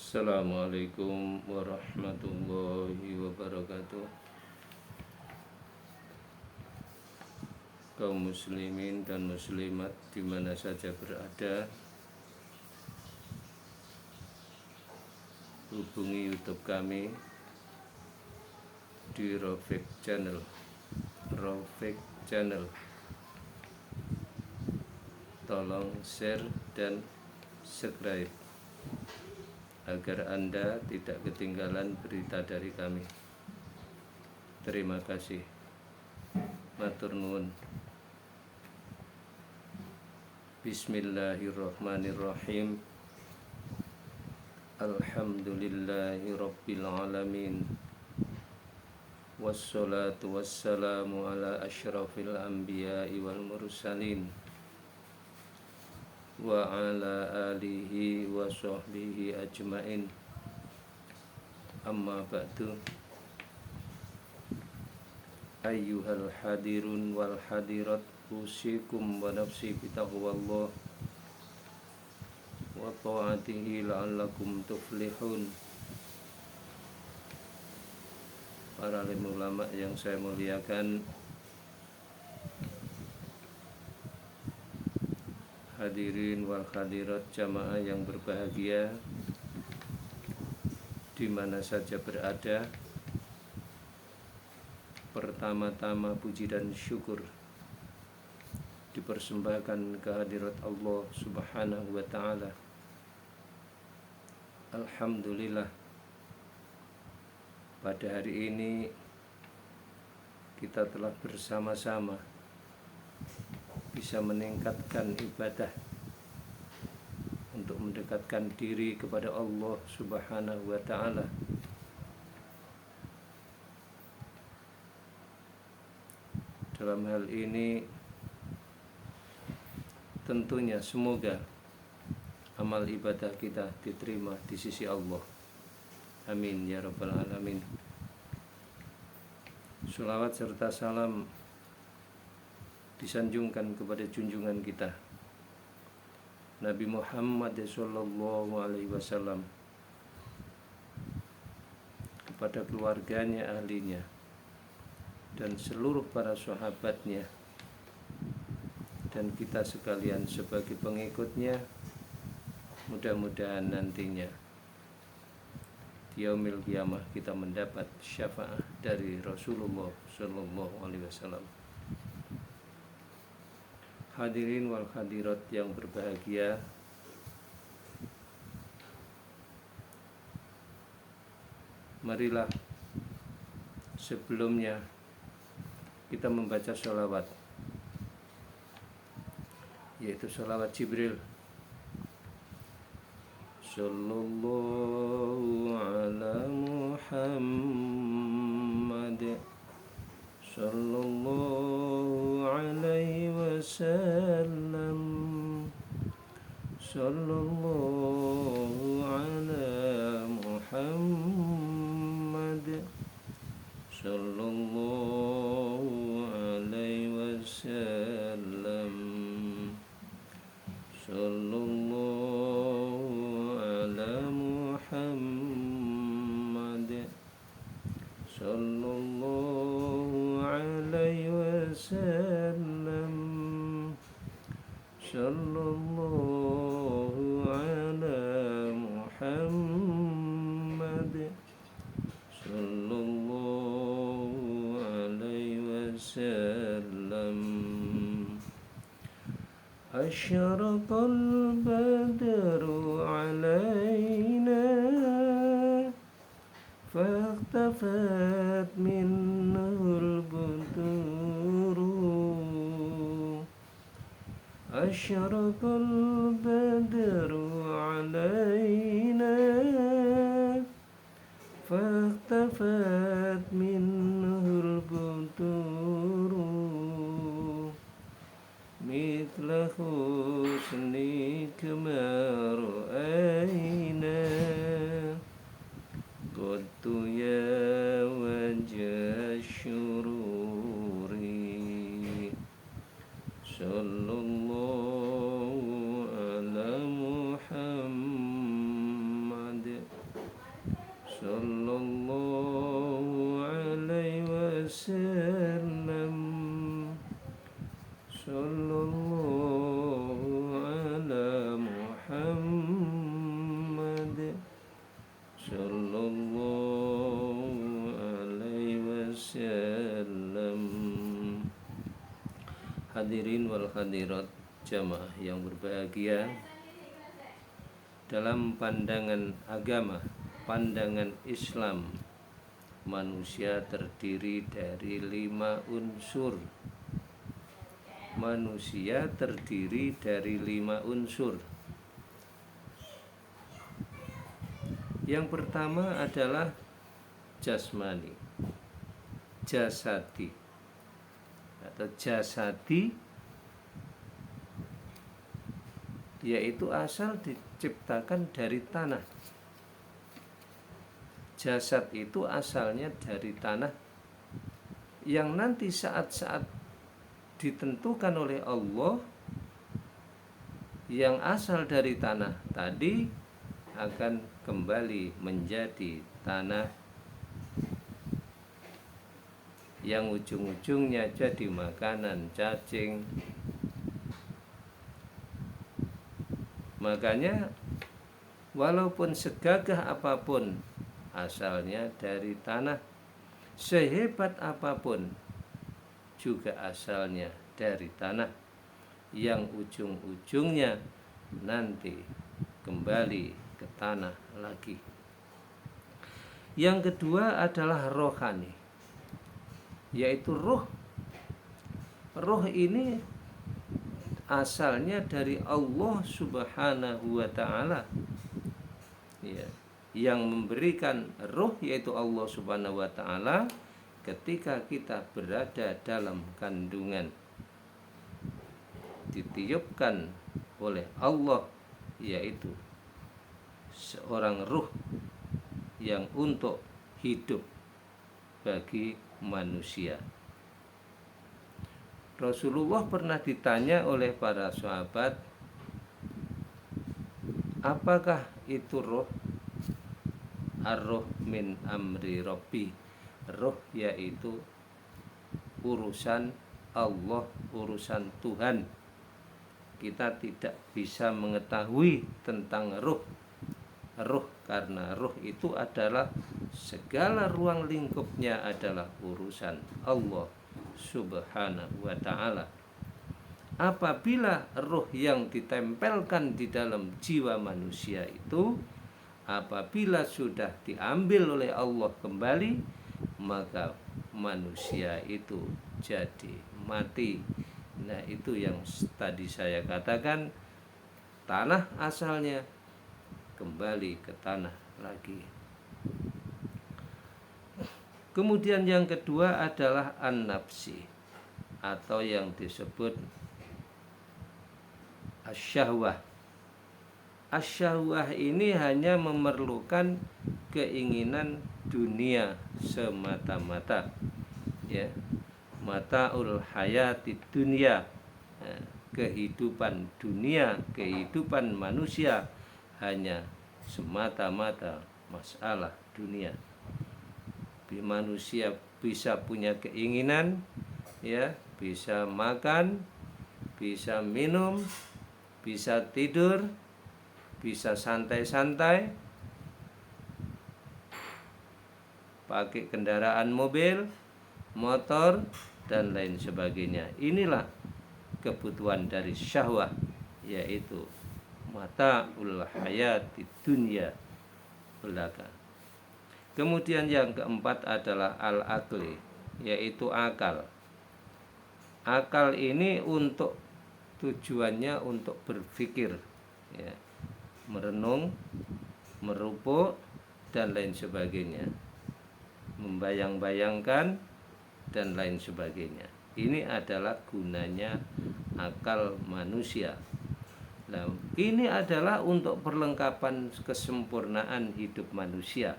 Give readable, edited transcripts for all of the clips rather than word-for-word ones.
Assalamualaikum warahmatullahi wabarakatuh. Kaum muslimin dan muslimat di mana saja berada, hubungi YouTube kami di Rafiq Channel. Tolong share dan subscribe agar Anda tidak ketinggalan berita dari kami. Terima kasih. Matur nuwun. Bismillahirrahmanirrahim. Alhamdulillahi rabbil alamin. Wassalatu wassalamu ala asyrafil anbiya'i wal mursalin wa ala alihi wa sahbihi ajmain. Amma ba'du. Ayyuhal hadirun wal hadirat, usikum wa nafsi bitaqwallah wa ta'atihi la'allakum tuflihun. Para alim ulama yang saya muliakan, hadirin wal hadirat, jamaah yang berbahagia di mana saja berada. Pertama-tama puji dan syukur dipersembahkan kehadirat Allah Subhanahu wa ta'ala. Alhamdulillah, pada hari ini kita telah bersama-sama bisa meningkatkan ibadah untuk mendekatkan diri kepada Allah Subhanahu wa ta'ala. Dalam hal ini tentunya semoga amal ibadah kita diterima di sisi Allah. Amin ya rabbal alamin. Sholawat serta salam disanjungkan kepada junjungan kita Nabi Muhammad sallallahu alaihi wasallam, kepada keluarganya, ahlinya, dan seluruh para sahabatnya, dan kita sekalian sebagai pengikutnya. Mudah-mudahan nantinya di yaumil qiyamah kita mendapat syafaat dari Rasulullah sallallahu alaihi wasallam. Hadirin wal hadirat yang berbahagia, marilah sebelumnya kita membaca sholawat, yaitu sholawat Jibril. Sallallahu ala Muhammad, sallallahu alaihi wasallam, sallallahu ala Muhammad, sallallahu alaihi wasallam, sallallahu ala Muhammad, sallallahu alaihi wasallam, sallallahu ala Muhammad, sallallahu alaihi wasallam. Asyraqal badru alaina فاختفت منه البدور. أشرق البدر علينا فاختفت منه البدور. مثل حسنك ما رأينا قد يا وجه الشرور. صلى الله على محمد Hadirin wal hadirat jamaah yang berbahagia, dalam pandangan agama, pandangan Islam, manusia terdiri dari 5 unsur. Manusia terdiri dari 5 unsur. Yang pertama adalah jasmani, jasadi atau jasadi, yaitu asal diciptakan dari tanah. Jasad itu asalnya dari tanah, yang nanti saat-saat ditentukan oleh Allah, yang asal dari tanah tadi akan kembali menjadi tanah, yang ujung-ujungnya jadi makanan cacing. Makanya walaupun segagah apapun asalnya dari tanah, sehebat apapun juga asalnya dari tanah, yang ujung-ujungnya nanti kembali ke tanah lagi. Yang kedua adalah rohani, yaitu roh. Roh ini asalnya dari Allah Subhanahu wa ta'ala, ya, yang memberikan roh yaitu Allah Subhanahu wa ta'ala ketika kita berada dalam kandungan, ditiupkan oleh Allah, yaitu seorang ruh yang untuk hidup bagi manusia. Rasulullah pernah ditanya oleh para sahabat, apakah itu roh? Ar-roh min amri Rabbi. Roh yaitu urusan Allah, urusan Tuhan. Kita tidak bisa mengetahui tentang roh. Roh, karena roh itu adalah segala ruang lingkupnya adalah urusan Allah Subhanahu wa ta'ala. Apabila roh yang ditempelkan di dalam jiwa manusia itu, apabila sudah diambil oleh Allah kembali, maka manusia itu jadi mati. Nah, itu yang tadi saya katakan, tanah asalnya kembali ke tanah lagi. Kemudian yang kedua adalah an-nafsi, atau yang disebut asyahwah. Asyahwah ini hanya memerlukan keinginan dunia semata-mata, ya, mataul hayati dunia, kehidupan dunia, kehidupan manusia hanya semata-mata masalah dunia. Manusia bisa punya keinginan, ya, bisa makan, bisa minum, bisa tidur, bisa santai-santai, pakai kendaraan mobil, motor, dan lain sebagainya. Inilah kebutuhan dari syahwah, yaitu mataul hayati dunia belaka. Kemudian yang keempat adalah al-aqli, yaitu akal. Akal ini untuk tujuannya untuk berpikir, ya, merenung, merupuk, dan lain sebagainya, membayang-bayangkan, dan lain sebagainya. Ini adalah gunanya akal manusia. Nah, ini adalah untuk perlengkapan kesempurnaan hidup manusia.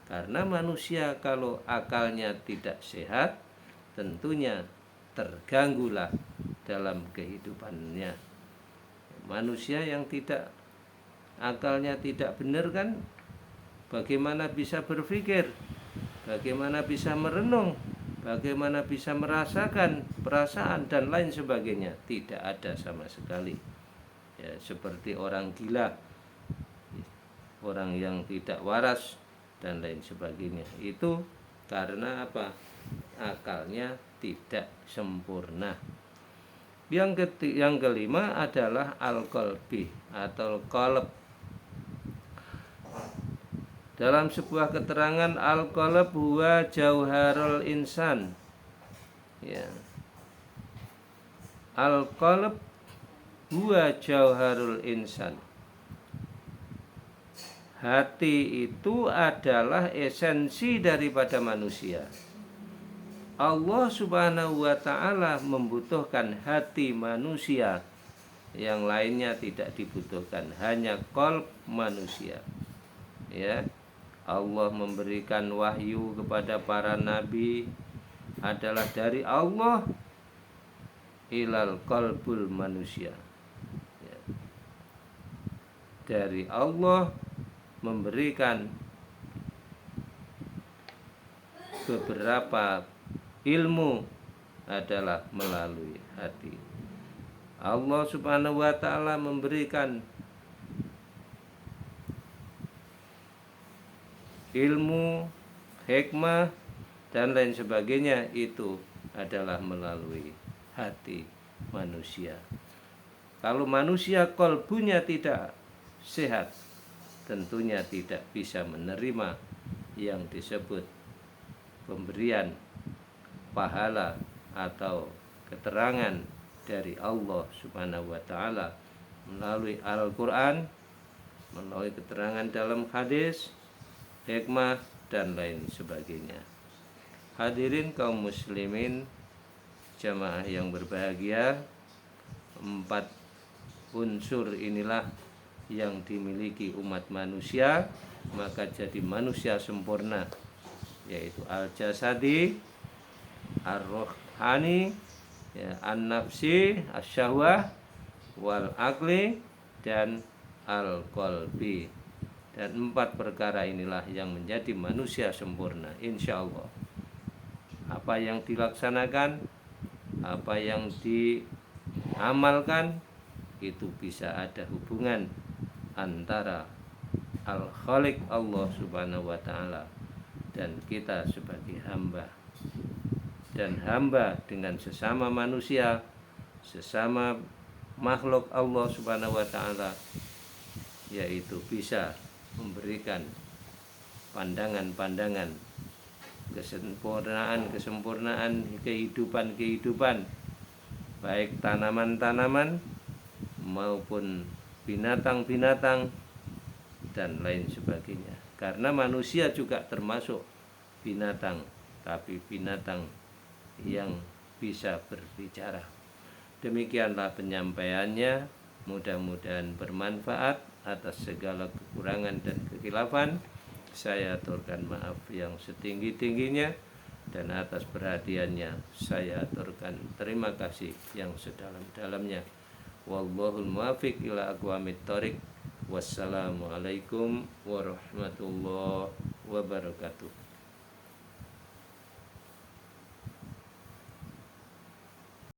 Karena manusia kalau akalnya tidak sehat, tentunya terganggulah dalam kehidupannya. Manusia yang tidak akalnya tidak benar kan, bagaimana bisa berpikir, bagaimana bisa merenung, bagaimana bisa merasakan perasaan dan lain sebagainya? Tidak ada sama sekali. Ya, seperti orang gila, orang yang tidak waras dan lain sebagainya. Itu karena apa? Akalnya tidak sempurna. Yang kelima adalah al-qalbi atau qalb. Dalam sebuah keterangan, al-qalb huwa jauharul insan. Ya. Al-qalb huwa jauharul insan. Hati itu adalah esensi daripada manusia. Allah Subhanahu wa ta'ala membutuhkan hati manusia, yang lainnya tidak dibutuhkan, hanya qalb manusia. Ya. Allah memberikan wahyu kepada para nabi adalah dari Allah ilal qalbul manusia. Ya. Dari Allah memberikan beberapa ilmu adalah melalui hati. Allah Subhanahu wa ta'ala memberikan ilmu, hikmah, dan lain sebagainya, itu adalah melalui hati manusia. Kalau manusia kolbunya tidak sehat, tentunya tidak bisa menerima yang disebut pemberian pahala atau keterangan dari Allah Subhanahu wa ta'ala melalui Al-Quran, melalui keterangan dalam hadis, hikmah, dan lain sebagainya. Hadirin kaum muslimin, jamaah yang berbahagia, 4 unsur inilah yang dimiliki umat manusia, maka jadi manusia sempurna, yaitu al-jasadi, ar-ruhani, ya, an-nafsi, asyahwah, wal akli, dan al-qalbi. Dan 4 perkara inilah yang menjadi manusia sempurna, insya Allah. Apa yang dilaksanakan, apa yang diamalkan, itu bisa ada hubungan antara al-khaliq Allah Subhanahu wa ta'ala dan kita sebagai hamba. Dan hamba dengan sesama manusia, sesama makhluk Allah Subhanahu wa ta'ala, yaitu bisa memberikan pandangan-pandangan kesempurnaan kehidupan, baik tanaman-tanaman maupun binatang-binatang dan lain sebagainya. Karena manusia juga termasuk binatang, tapi binatang yang bisa berbicara. Demikianlah penyampaiannya, mudah-mudahan bermanfaat. Atas segala kekurangan dan kekhilafan saya aturkan maaf yang setinggi-tingginya, dan atas perhatiannya saya aturkan terima kasih yang sedalam-dalamnya. Wallahul muwaffiq ila aqwamit thoriq. Wassalamualaikum warahmatullahi wabarakatuh.